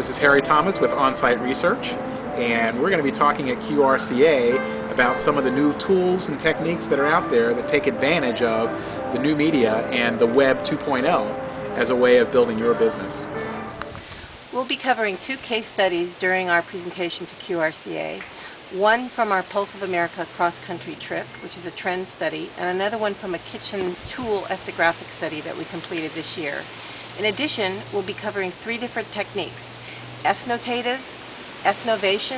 This is Harry Thomas with On-Site Research, and we're going to be talking at QRCA about some of the new tools and techniques that are out there that take advantage of the new media and the Web 2.0 as a way of building your business. We'll be covering two case studies during our presentation to QRCA. One from our Pulse of America cross-country trip, which is a trend study, and another one from a kitchen tool ethnographic study that we completed this year. In addition, we'll be covering three different techniques: Ethnotative, Ethnovation,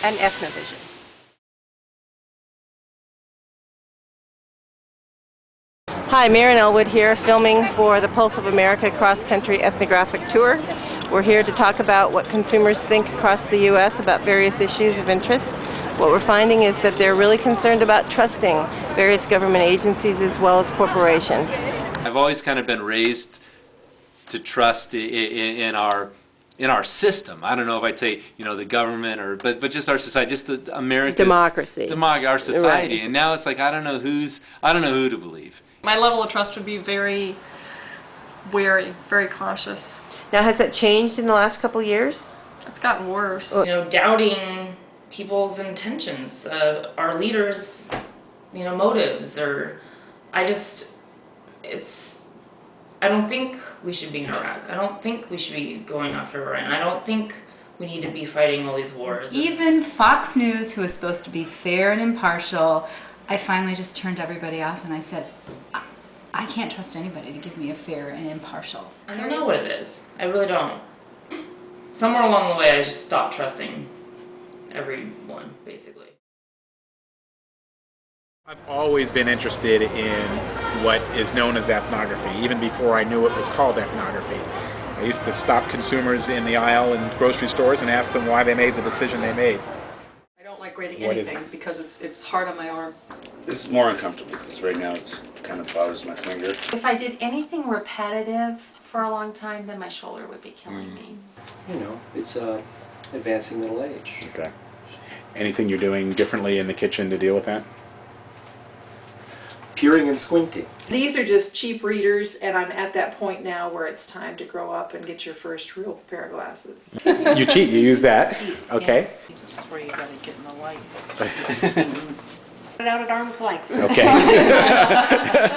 and Ethnovision. Hi, Maren Elwood here, filming for the Pulse of America cross-country ethnographic tour. We're here to talk about what consumers think across the U.S. about various issues of interest. What we're finding is that they're really concerned about trusting various government agencies as well as corporations. I've always kind of been raised to trust in our system. I don't know if I'd say, you know, the government but just our society, just the America's democracy, our society. Right. And now it's like I don't know who to believe. My level of trust would be very wary, very cautious. Now, has that changed in the last couple of years? It's gotten worse. You know, doubting people's intentions, our leaders, you know, motives, or I don't think we should be in Iraq. I don't think we should be going after Iran. I don't think we need to be fighting all these wars. Even Fox News, who is supposed to be fair and impartial, I finally just turned everybody off and I said, I can't trust anybody to give me a fair and impartial. I don't know what it is. I really don't. Somewhere along the way, I just stopped trusting everyone, basically. I've always been interested in what is known as ethnography, even before I knew it was called ethnography. I used to stop consumers in the aisle in grocery stores and ask them why they made the decision they made. I don't like grading anything because it's hard on my arm. This is more uncomfortable because right now it's kind of bothers my finger. If I did anything repetitive for a long time, then my shoulder would be killing me. You know, it's advancing middle age. Okay. Anything you're doing differently in the kitchen to deal with that? Peering and squinting. These are just cheap readers, and I'm at that point now where it's time to grow up and get your first real pair of glasses. You cheat, you use that. Okay. This is where you gotta get in the light. Put it out at arm's length. Okay.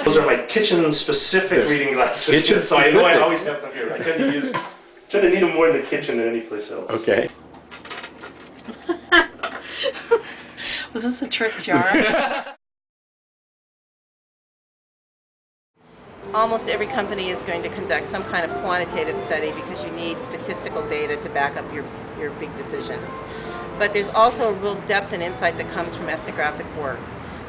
Those are my kitchen-specific reading glasses. Kitchen so I know I always have them here. I tend to need them more in the kitchen than any place else. Okay. Was this a trick jar? Almost every company is going to conduct some kind of quantitative study because you need statistical data to back up your big decisions. But there's also a real depth and insight that comes from ethnographic work.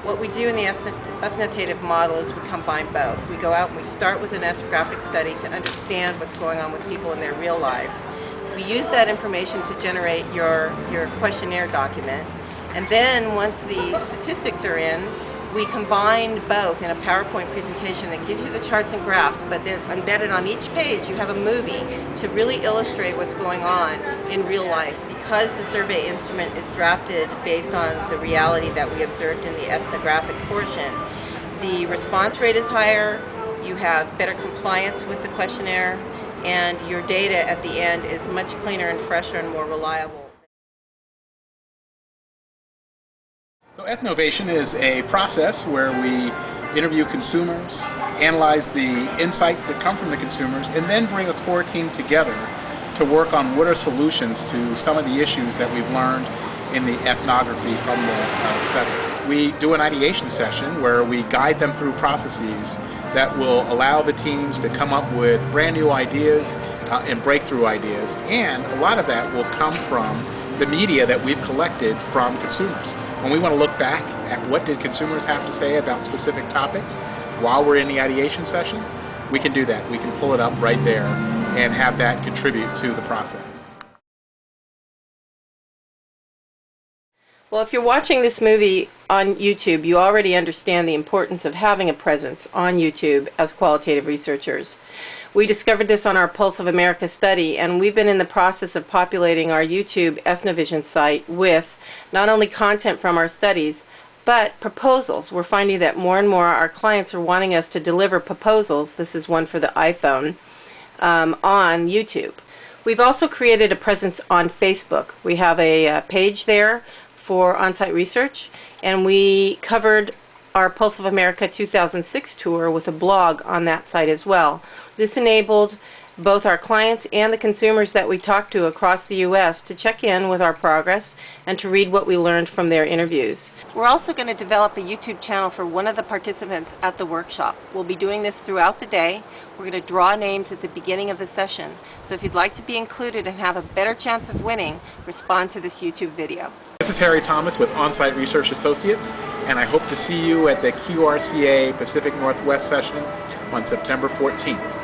What we do in the ethnotative model is we combine both. We go out and we start with an ethnographic study to understand what's going on with people in their real lives. We use that information to generate your questionnaire document. And then once the statistics are in, we combine both in a PowerPoint presentation that gives you the charts and graphs, but then embedded on each page you have a movie to really illustrate what's going on in real life. Because the survey instrument is drafted based on the reality that we observed in the ethnographic portion, the response rate is higher, you have better compliance with the questionnaire, and your data at the end is much cleaner and fresher and more reliable. So Ethnovation is a process where we interview consumers, analyze the insights that come from the consumers, and then bring a core team together to work on what are solutions to some of the issues that we've learned in the ethnography from the study. We do an ideation session where we guide them through processes that will allow the teams to come up with brand new ideas and breakthrough ideas, and a lot of that will come from the media that we've collected from consumers. When we want to look back at what did consumers have to say about specific topics while we're in the ideation session, we can do that. We can pull it up right there and have that contribute to the process. Well, if you're watching this movie on YouTube, you already understand the importance of having a presence on YouTube as qualitative researchers. We discovered this on our Pulse of America study, and we've been in the process of populating our YouTube Ethnovision site with not only content from our studies, but proposals. We're finding that more and more our clients are wanting us to deliver proposals. This is one for the iPhone on YouTube. We've also created a presence on Facebook. We have a page there for on-site research, and we covered our Pulse of America 2006 tour with a blog on that site as well. This enabled both our clients and the consumers that we talked to across the U.S. to check in with our progress and to read what we learned from their interviews. We're also going to develop a YouTube channel for one of the participants at the workshop. We'll be doing this throughout the day. We're going to draw names at the beginning of the session. So if you'd like to be included and have a better chance of winning, respond to this YouTube video. This is Harry Thomas with On-Site Research Associates, and I hope to see you at the QRCA Pacific Northwest session on September 14th.